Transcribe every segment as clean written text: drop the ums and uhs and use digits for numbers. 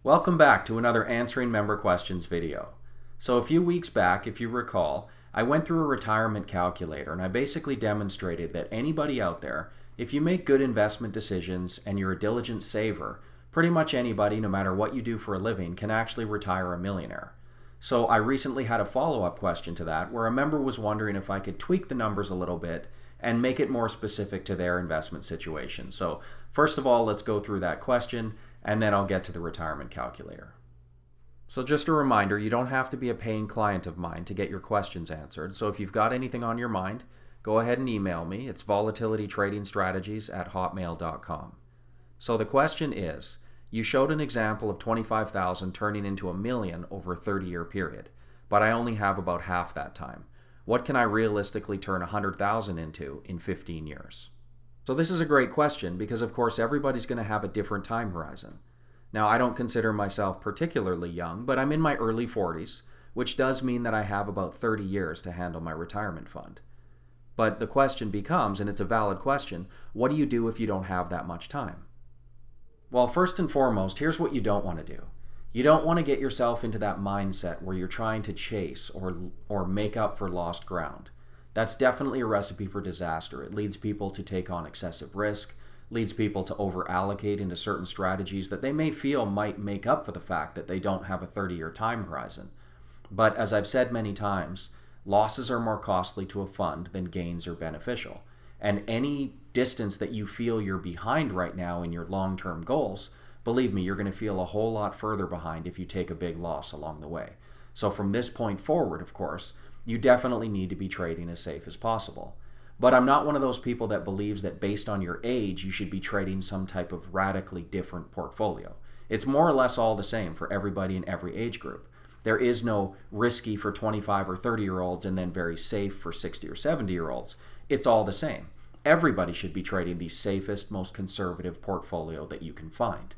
Welcome back to another Answering Member Questions video. So a few weeks back, if you recall, I went through a retirement calculator and I basically demonstrated that anybody out there, if you make good investment decisions and you're a diligent saver, pretty much anybody, no matter what you do for a living, can actually retire a millionaire. So I recently had a follow-up question to that where a member was wondering if I could tweak the numbers a little bit and make it more specific to their investment situation. So first of all, let's go through that question and then I'll get to the retirement calculator. So just a reminder, you don't have to be a paying client of mine to get your questions answered. So if you've got anything on your mind, go ahead and email me. It's volatilitytradingstrategies@hotmail.com. So the question is, you showed an example of 25,000 turning into $1 million over a 30-year period, but I only have about half that time. What can I realistically turn 100,000 into in 15 years? So this is a great question because of course everybody's going to have a different time horizon. Now I don't consider myself particularly young, but I'm in my early 40s, which does mean that I have about 30 years to handle my retirement fund. But the question becomes, and it's a valid question, what do you do if you don't have that much time? Well, first and foremost, here's what you don't want to do. You don't want to get yourself into that mindset where you're trying to chase or make up for lost ground. That's definitely a recipe for disaster. It leads people to take on excessive risk, leads people to over-allocate into certain strategies that they may feel might make up for the fact that they don't have a 30-year time horizon. But as I've said many times, losses are more costly to a fund than gains are beneficial. And any distance that you feel you're behind right now in your long-term goals, believe me, you're going to feel a whole lot further behind if you take a big loss along the way. So from this point forward, of course, you definitely need to be trading as safe as possible. But I'm not one of those people that believes that based on your age, you should be trading some type of radically different portfolio. It's more or less all the same for everybody in every age group. There is no risky for 25 or 30-year-olds and then very safe for 60 or 70-year-olds. It's all the same. Everybody should be trading the safest, most conservative portfolio that you can find.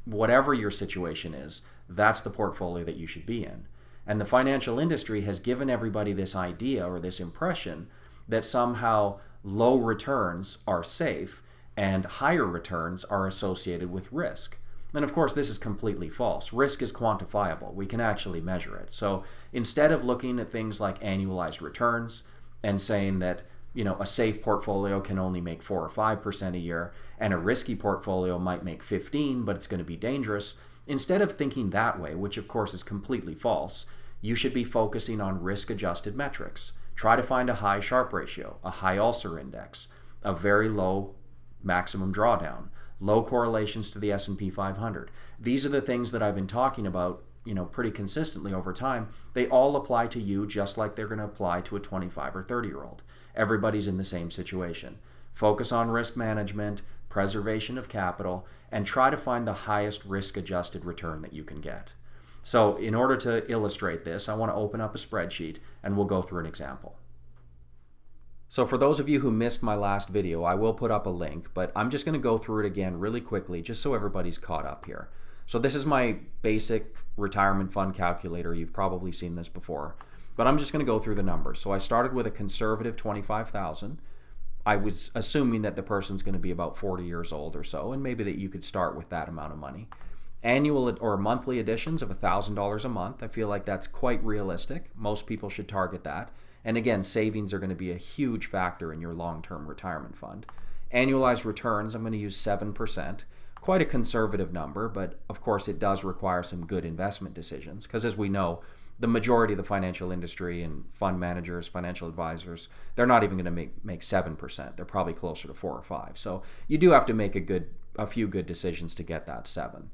Whatever your situation is, that's the portfolio that you should be in. And the financial industry has given everybody this idea or this impression that somehow low returns are safe and higher returns are associated with risk. And of course, this is completely false. Risk is quantifiable. We can actually measure it. So instead of looking at things like annualized returns and saying that a safe portfolio can only make 4 or 5% a year and a risky portfolio might make 15, but it's going to be dangerous, instead of thinking that way, which of course is completely false, you should be focusing on risk-adjusted metrics. Try to find a high Sharpe ratio, a high Ulcer index, a very low maximum drawdown, low correlations to the S&P 500. These are the things that I've been talking about, pretty consistently over time. They all apply to you just like they're going to apply to a 25 or 30-year-old. Everybody's in the same situation. Focus on risk management, preservation of capital, and try to find the highest risk-adjusted return that you can get. So in order to illustrate this, I want to open up a spreadsheet and we'll go through an example. So for those of you who missed my last video, I will put up a link, but I'm just going to go through it again really quickly just so everybody's caught up here. So this is my basic retirement fund calculator. You've probably seen this before, but I'm just going to go through the numbers. So I started with a conservative 25,000. I was assuming that the person's going to be about 40 years old or so, and maybe that you could start with that amount of money. Annual or monthly additions of $1,000 a month. I feel like that's quite realistic. Most people should target that. And again, savings are going to be a huge factor in your long-term retirement fund. Annualized returns, I'm going to use 7%. Quite a conservative number, but of course it does require some good investment decisions because as we know, the majority of the financial industry and fund managers, financial advisors, they're not even going to make 7%. They're probably closer to 4 or 5. So you do have to make a few good decisions to get that 7.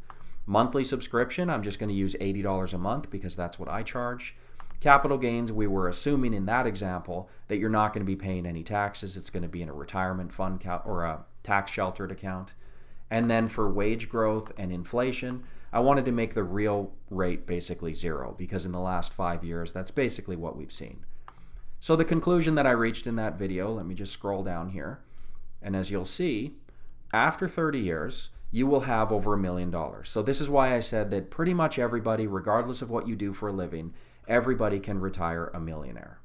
Monthly subscription, I'm just going to use $80 a month because that's what I charge. Capital gains, we were assuming in that example that you're not going to be paying any taxes. It's going to be in a retirement fund or a tax sheltered account. And then for wage growth and inflation, I wanted to make the real rate basically 0 because in the last 5 years, that's basically what we've seen. So the conclusion that I reached in that video, let me just scroll down here. And as you'll see, after 30 years, you will have over $1 million. So this is why I said that pretty much everybody, regardless of what you do for a living, everybody can retire a millionaire.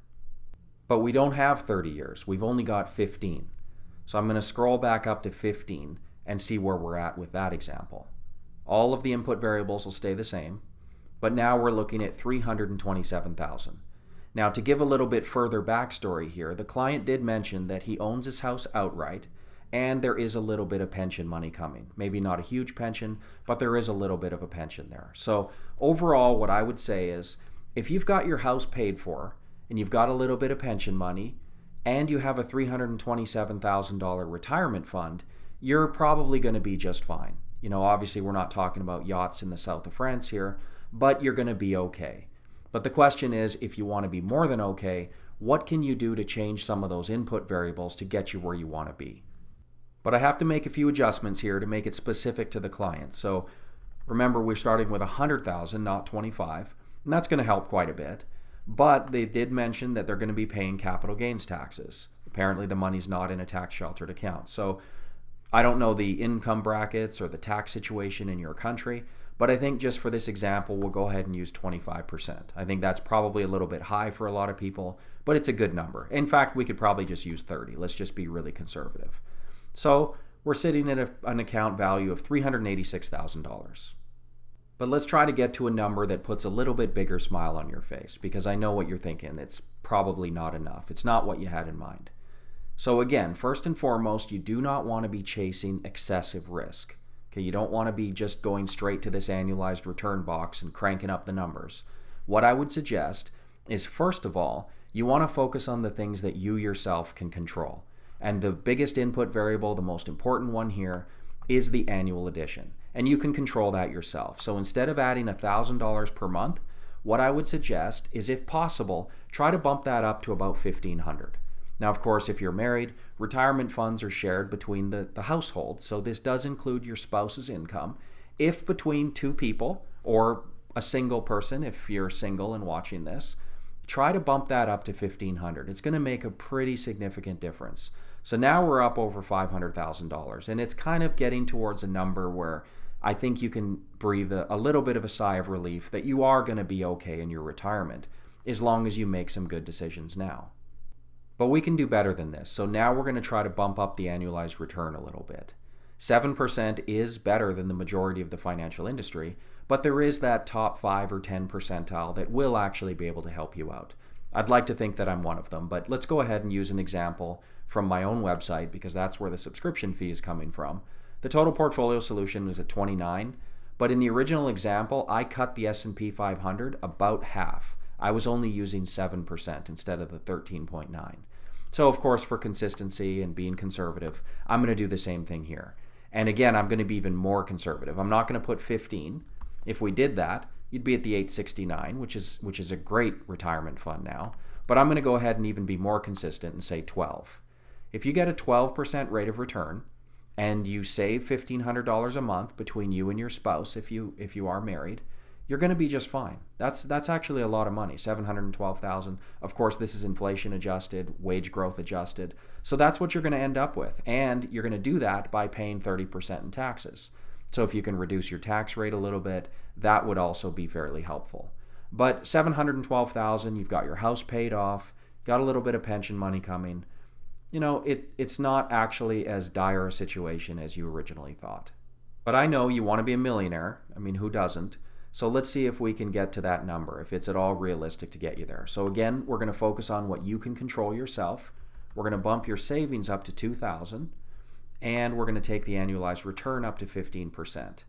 But we don't have 30 years. We've only got 15. So I'm going to scroll back up to 15 and see where we're at with that example. All of the input variables will stay the same, but now we're looking at $327,000. Now, to give a little bit further backstory here, the client did mention that he owns his house outright, and there is a little bit of pension money coming. Maybe not a huge pension, but there is a little bit of a pension there. So overall, what I would say is, if you've got your house paid for, and you've got a little bit of pension money, and you have a $327,000 retirement fund, you're probably going to be just fine. You know, obviously we're not talking about yachts in the south of France here, but you're going to be okay. But the question is, if you want to be more than okay, what can you do to change some of those input variables to get you where you want to be? But I have to make a few adjustments here to make it specific to the client. So remember, we're starting with $100,000, not $25,000, and that's going to help quite a bit. But they did mention that they're going to be paying capital gains taxes. Apparently the money's not in a tax sheltered account. So I don't know the income brackets or the tax situation in your country, but I think just for this example, we'll go ahead and use 25%. I think that's probably a little bit high for a lot of people, but it's a good number. In fact, we could probably just use 30. Let's just be really conservative. So we're sitting at an account value of $386,000. But let's try to get to a number that puts a little bit bigger smile on your face, because I know what you're thinking. It's probably not enough. It's not what you had in mind. So again, first and foremost, you do not want to be chasing excessive risk. Okay, you don't want to be just going straight to this annualized return box and cranking up the numbers. What I would suggest is, first of all, you want to focus on the things that you yourself can control. And the biggest input variable, the most important one here, is the annual addition. And you can control that yourself. So instead of adding $1,000 per month, what I would suggest is, if possible, try to bump that up to about $1,500. Now, of course, if you're married, retirement funds are shared between the household, so this does include your spouse's income. If between two people, or a single person, if you're single and watching this, try to bump that up to $1,500. It's going to make a pretty significant difference. So now we're up over $500,000, and it's kind of getting towards a number where I think you can breathe a little bit of a sigh of relief that you are going to be okay in your retirement, as long as you make some good decisions now. But we can do better than this. So now we're going to try to bump up the annualized return a little bit. 7% is better than the majority of the financial industry, but there is that top 5 or 10 percentile that will actually be able to help you out. I'd like to think that I'm one of them, but let's go ahead and use an example from my own website, because that's where the subscription fee is coming from. The Total Portfolio Solution was at 29, but in the original example, I cut the S&P 500 about half. I was only using 7% instead of the 13.9. So of course, for consistency and being conservative, I'm going to do the same thing here. And again, I'm going to be even more conservative. I'm not going to put 15. If we did that, you'd be at the 869, which is a great retirement fund now. But I'm going to go ahead and even be more consistent and say 12. If you get a 12% rate of return, and you save $1,500 a month between you and your spouse, if you are married, you're going to be just fine. That's actually a lot of money, $712,000. Of course, this is inflation adjusted, wage growth adjusted. So that's what you're going to end up with. And you're going to do that by paying 30% in taxes. So if you can reduce your tax rate a little bit, that would also be fairly helpful. But $712,000, you've got your house paid off, got a little bit of pension money coming. You know, it's not actually as dire a situation as you originally thought. But I know you want to be a millionaire. I mean, who doesn't? So let's see if we can get to that number, if it's at all realistic to get you there. So again, we're going to focus on what you can control yourself. We're going to bump your savings up to $2,000, and we're going to take the annualized return up to 15%.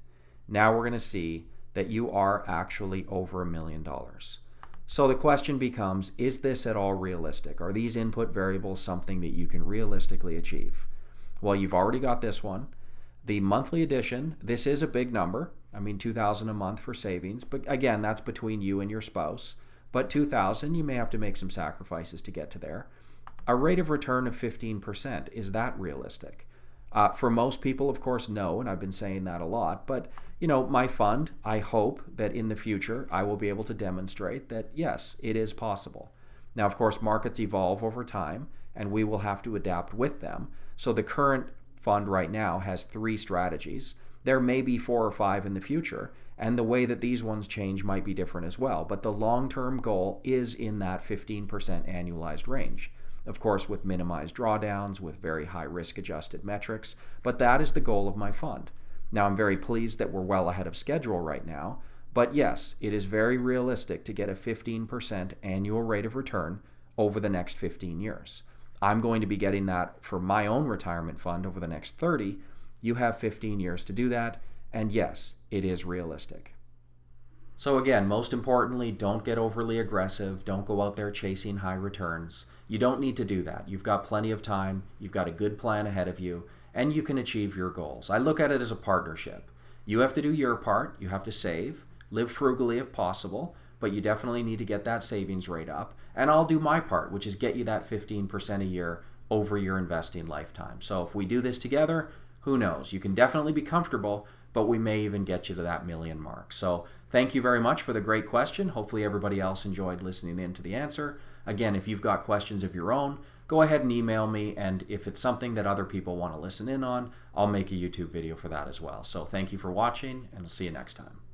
Now we're going to see that you are actually over $1 million. So the question becomes, is this at all realistic? Are these input variables something that you can realistically achieve? Well, you've already got this one. The monthly addition, this is a big number. I mean, $2,000 a month for savings, but again, that's between you and your spouse. But $2,000, you may have to make some sacrifices to get to there. A rate of return of 15%, is that realistic? For most people, of course, no, and I've been saying that a lot. But, you know, my fund, I hope that in the future I will be able to demonstrate that, yes, it is possible. Now, of course, markets evolve over time, and we will have to adapt with them. So the current fund right now has 3 strategies. There may be 4 or 5 in the future, and the way that these ones change might be different as well. But the long-term goal is in that 15% annualized range. Of course, with minimized drawdowns, with very high risk-adjusted metrics, but that is the goal of my fund. Now, I'm very pleased that we're well ahead of schedule right now, but yes, it is very realistic to get a 15% annual rate of return over the next 15 years. I'm going to be getting that for my own retirement fund over the next 30. You have 15 years to do that, and yes, it is realistic. So again, most importantly, don't get overly aggressive. Don't go out there chasing high returns. You don't need to do that. You've got plenty of time. You've got a good plan ahead of you, and you can achieve your goals. I look at it as a partnership. You have to do your part. You have to save, live frugally if possible, but you definitely need to get that savings rate up. And I'll do my part, which is get you that 15% a year over your investing lifetime. So if we do this together, who knows? You can definitely be comfortable, but we may even get you to that million mark. So thank you very much for the great question. Hopefully everybody else enjoyed listening in to the answer. Again, if you've got questions of your own, go ahead and email me, and if it's something that other people want to listen in on, I'll make a YouTube video for that as well. So thank you for watching, and I'll see you next time.